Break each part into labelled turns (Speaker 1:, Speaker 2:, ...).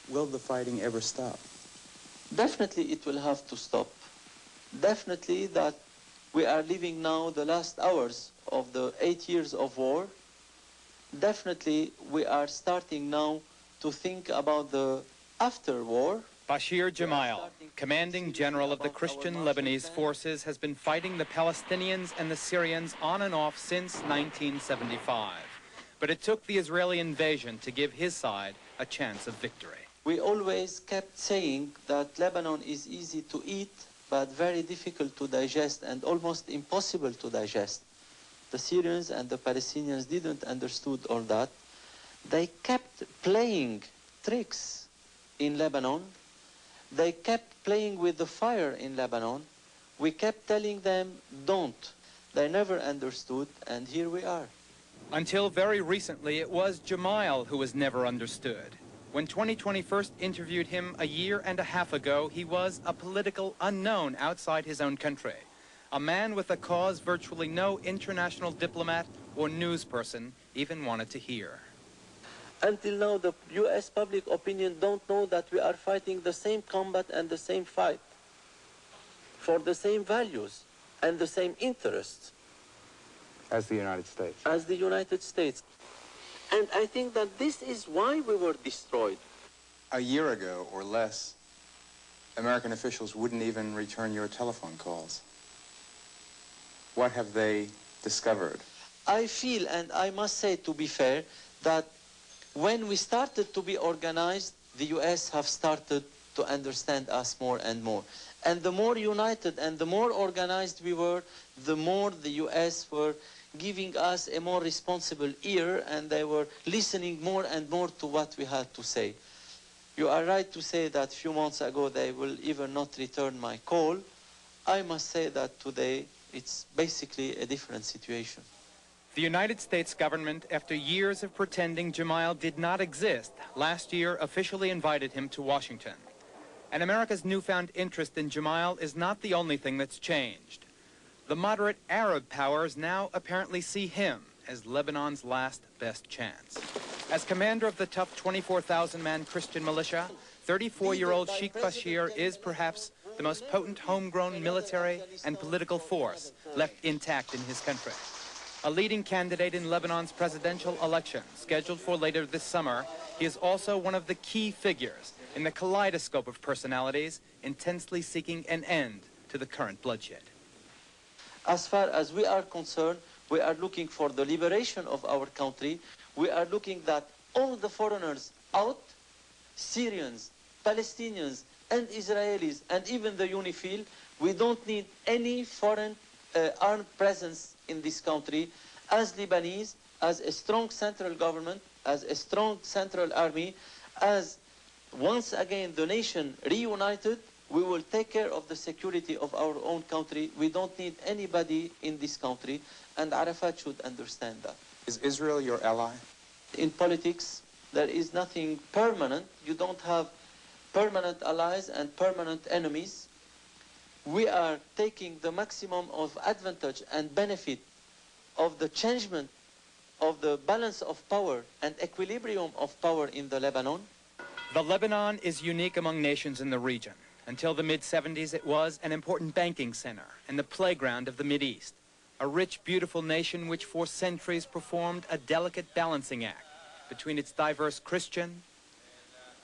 Speaker 1: Will the fighting ever stop?
Speaker 2: Definitely it will have to stop. Definitely that we are living now the last hours of the 8 years of war. Definitely we are starting now to think about the after war.
Speaker 3: Bashir Gemayel, commanding general of the Christian Lebanese forces, has been fighting the Palestinians and the Syrians on and off since 1975. But it took the Israeli invasion to give his side a chance of victory.
Speaker 2: We always kept saying that Lebanon is easy to eat, but very difficult to digest and almost impossible to digest. The Syrians and the Palestinians didn't understood all that. They kept playing tricks in Lebanon. They kept playing with the fire in Lebanon. We kept telling them, don't. They never understood, and here we are.
Speaker 3: Until very recently, it was Gemayel who was never understood. When 2020 first interviewed him a year and a half ago, he was a political unknown outside his own country. A man with a cause virtually no international diplomat or news person even wanted to hear.
Speaker 2: Until now, the U.S. public opinion don't know that we are fighting the same combat and the same fight for the same values and the same interests.
Speaker 1: As the United States?
Speaker 2: As the United States. And I think that this is why we were destroyed.
Speaker 1: A year ago or less, American officials wouldn't even return your telephone calls. What have they discovered?
Speaker 2: I feel, and I must say to be fair, that when we started to be organized, the U.S. have started to understand us more and more. And the more united and the more organized we were, the more the U.S. were giving us a more responsible ear, and they were listening more and more to what we had to say. You are right to say that a few months ago they will even not return my call. I must say that today it's basically a different situation.
Speaker 3: The United States government, after years of pretending Gemayel did not exist, last year officially invited him to Washington. And America's newfound interest in Gemayel is not the only thing that's changed. The moderate Arab powers now apparently see him as Lebanon's last best chance. As commander of the tough 24,000-man Christian militia, 34-year-old Sheikh Bashir is perhaps the most potent homegrown military and political force left intact in his country. A leading candidate in Lebanon's presidential election, scheduled for later this summer, he is also one of the key figures in the kaleidoscope of personalities intensely seeking an end to the current bloodshed.
Speaker 2: As far as we are concerned, we are looking for the liberation of our country. We are looking that all the foreigners out, Syrians, Palestinians, and Israelis, and even the UNIFIL, we don't need any foreign armed presence in this country. As Lebanese, as a strong central government, as a strong central army, as once again the nation reunited, we will take care of the security of our own country. We don't need anybody in this country, and Arafat should understand that.
Speaker 1: Is Israel your ally?
Speaker 2: In politics, there is nothing permanent. You don't have permanent allies and permanent enemies. We are taking the maximum of advantage and benefit of the changement of the balance of power and equilibrium of power in the Lebanon.
Speaker 3: The Lebanon is unique among nations in the region. Until the mid-70s, it was an important banking center and the playground of the Mideast, a rich, beautiful nation which for centuries performed a delicate balancing act between its diverse Christian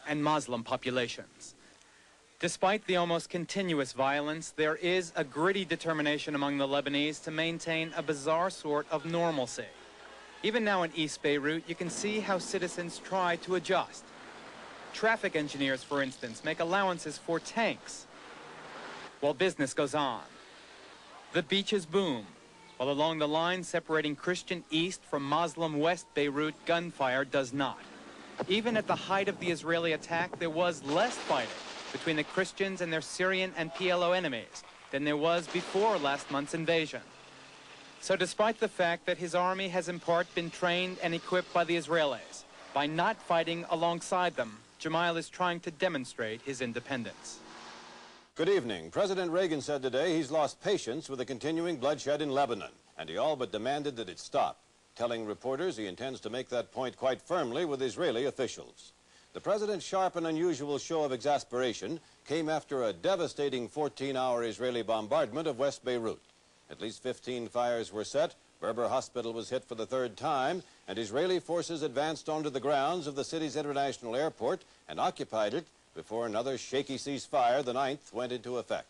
Speaker 3: and Muslim populations. Despite the almost continuous violence, there is a gritty determination among the Lebanese to maintain a bizarre sort of normalcy. Even now in East Beirut, you can see how citizens try to adjust. Traffic engineers, for instance, make allowances for tanks while business goes on. The beaches boom, while along the line separating Christian East from Muslim West Beirut, gunfire does not. Even at the height of the Israeli attack, there was less fighting between the Christians and their Syrian and PLO enemies than there was before last month's invasion. So despite the fact that his army has in part been trained and equipped by the Israelis, by not fighting alongside them, Gemayel is trying to demonstrate his independence.
Speaker 4: Good evening. President Reagan said today he's lost patience with the continuing bloodshed in Lebanon, and he all but demanded that it stop, telling reporters he intends to make that point quite firmly with Israeli officials. The president's sharp and unusual show of exasperation came after a devastating 14-hour Israeli bombardment of West Beirut. At least 15 fires were set, Berber Hospital was hit for the third time, and Israeli forces advanced onto the grounds of the city's international airport and occupied it before another shaky ceasefire, the 9th, went into effect.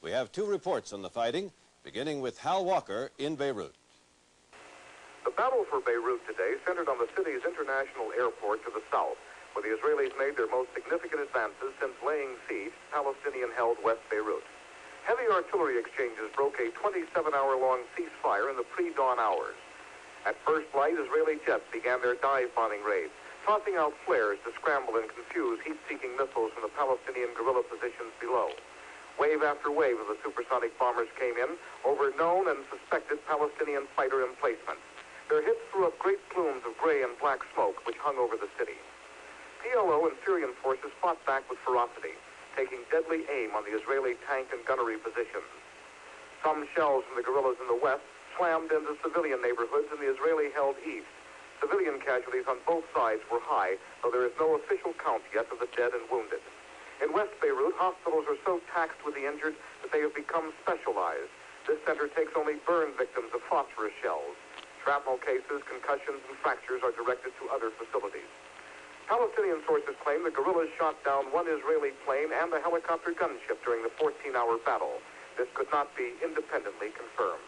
Speaker 4: We have 2 reports on the fighting, beginning with Hal Walker in Beirut.
Speaker 5: The battle for Beirut today centered on the city's international airport to the south, where the Israelis made their most significant advances since laying siege to Palestinian-held West Beirut. Heavy artillery exchanges broke a 27-hour-long ceasefire in the pre-dawn hours. At first light, Israeli jets began their dive-bombing raids, tossing out flares to scramble and confuse heat-seeking missiles from the Palestinian guerrilla positions below. Wave after wave of the supersonic bombers came in over known and suspected Palestinian fighter emplacements. Their hits threw up great plumes of gray and black smoke which hung over the city. PLO and Syrian forces fought back with ferocity, taking deadly aim on the Israeli tank and gunnery positions. Some shells from the guerrillas in the west slammed into civilian neighborhoods in the Israeli-held east. Civilian casualties on both sides were high, though there is no official count yet of the dead and wounded. In West Beirut, hospitals are so taxed with the injured that they have become specialized. This center takes only burn victims of phosphorus shells. Shrapnel cases, concussions, and fractures are directed to other facilities. Palestinian sources claim the guerrillas shot down one Israeli plane and a helicopter gunship during the 14-hour battle. This could not be independently confirmed.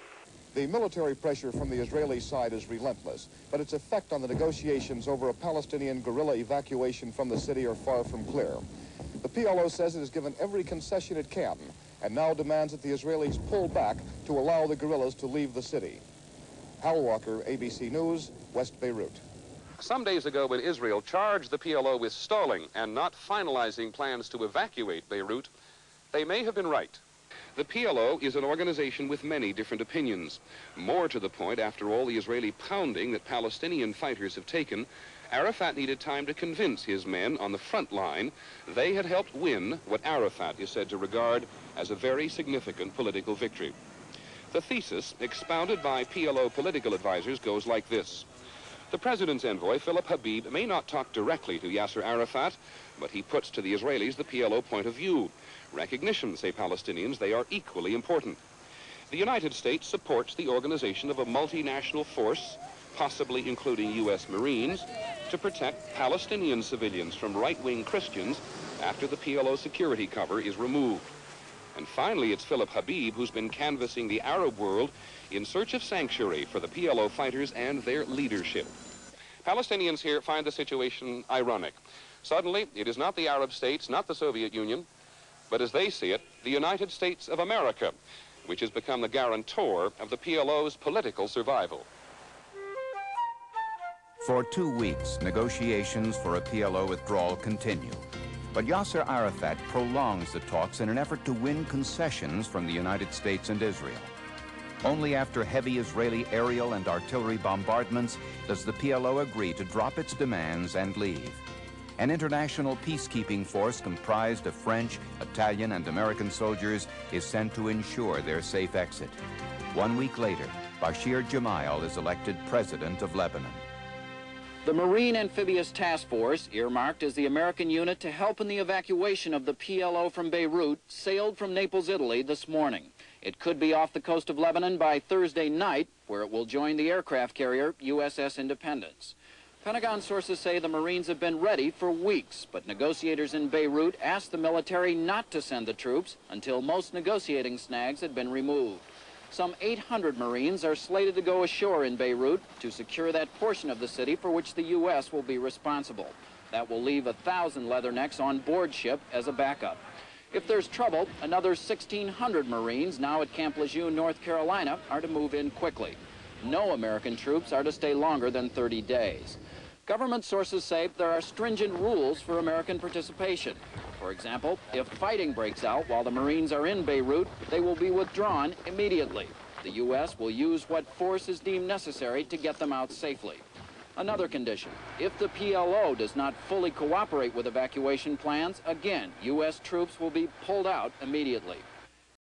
Speaker 6: The military pressure from the Israeli side is relentless, but its effect on the negotiations over a Palestinian guerrilla evacuation from the city are far from clear. The PLO says it has given every concession it can, and now demands that the Israelis pull back to allow the guerrillas to leave the city. Hal Walker, ABC News, West Beirut.
Speaker 7: Some days ago, when Israel charged the PLO with stalling and not finalizing plans to evacuate Beirut, they may have been right. The PLO is an organization with many different opinions. More to the point, after all the Israeli pounding that Palestinian fighters have taken, Arafat needed time to convince his men on the front line they had helped win what Arafat is said to regard as a very significant political victory. The thesis, expounded by PLO political advisors, goes like this. The president's envoy, Philip Habib, may not talk directly to Yasser Arafat, but he puts to the Israelis the PLO point of view. Recognition, say Palestinians, they are equally important. The United States supports the organization of a multinational force, possibly including U.S. Marines, to protect Palestinian civilians from right-wing Christians after the PLO security cover is removed. And finally, it's Philip Habib who's been canvassing the Arab world in search of sanctuary for the PLO fighters and their leadership. Palestinians here find the situation ironic. Suddenly, it is not the Arab states, not the Soviet Union, but as they see it, the United States of America, which has become the guarantor of the PLO's political survival.
Speaker 8: For 2 weeks, negotiations for a PLO withdrawal continue. But Yasser Arafat prolongs the talks in an effort to win concessions from the United States and Israel. Only after heavy Israeli aerial and artillery bombardments does the PLO agree to drop its demands and leave. An international peacekeeping force comprised of French, Italian, and American soldiers is sent to ensure their safe exit. 1 week later, Bashir Gemayel is elected president of Lebanon.
Speaker 9: The Marine Amphibious Task Force, earmarked as the American unit to help in the evacuation of the PLO from Beirut, sailed from Naples, Italy this morning. It could be off the coast of Lebanon by Thursday night, where it will join the aircraft carrier USS Independence. Pentagon sources say the Marines have been ready for weeks, but negotiators in Beirut asked the military not to send the troops until most negotiating snags had been removed. Some 800 Marines are slated to go ashore in Beirut to secure that portion of the city for which the U.S. will be responsible. That will leave 1,000 Leathernecks on board ship as a backup. If there's trouble, another 1,600 Marines now at Camp Lejeune, North Carolina, are to move in quickly. No American troops are to stay longer than 30 days. Government sources say there are stringent rules for American participation. For example, if fighting breaks out while the Marines are in Beirut, they will be withdrawn immediately. The U.S. will use what force is deemed necessary to get them out safely. Another condition, if the PLO does not fully cooperate with evacuation plans, again, U.S. troops will be pulled out immediately.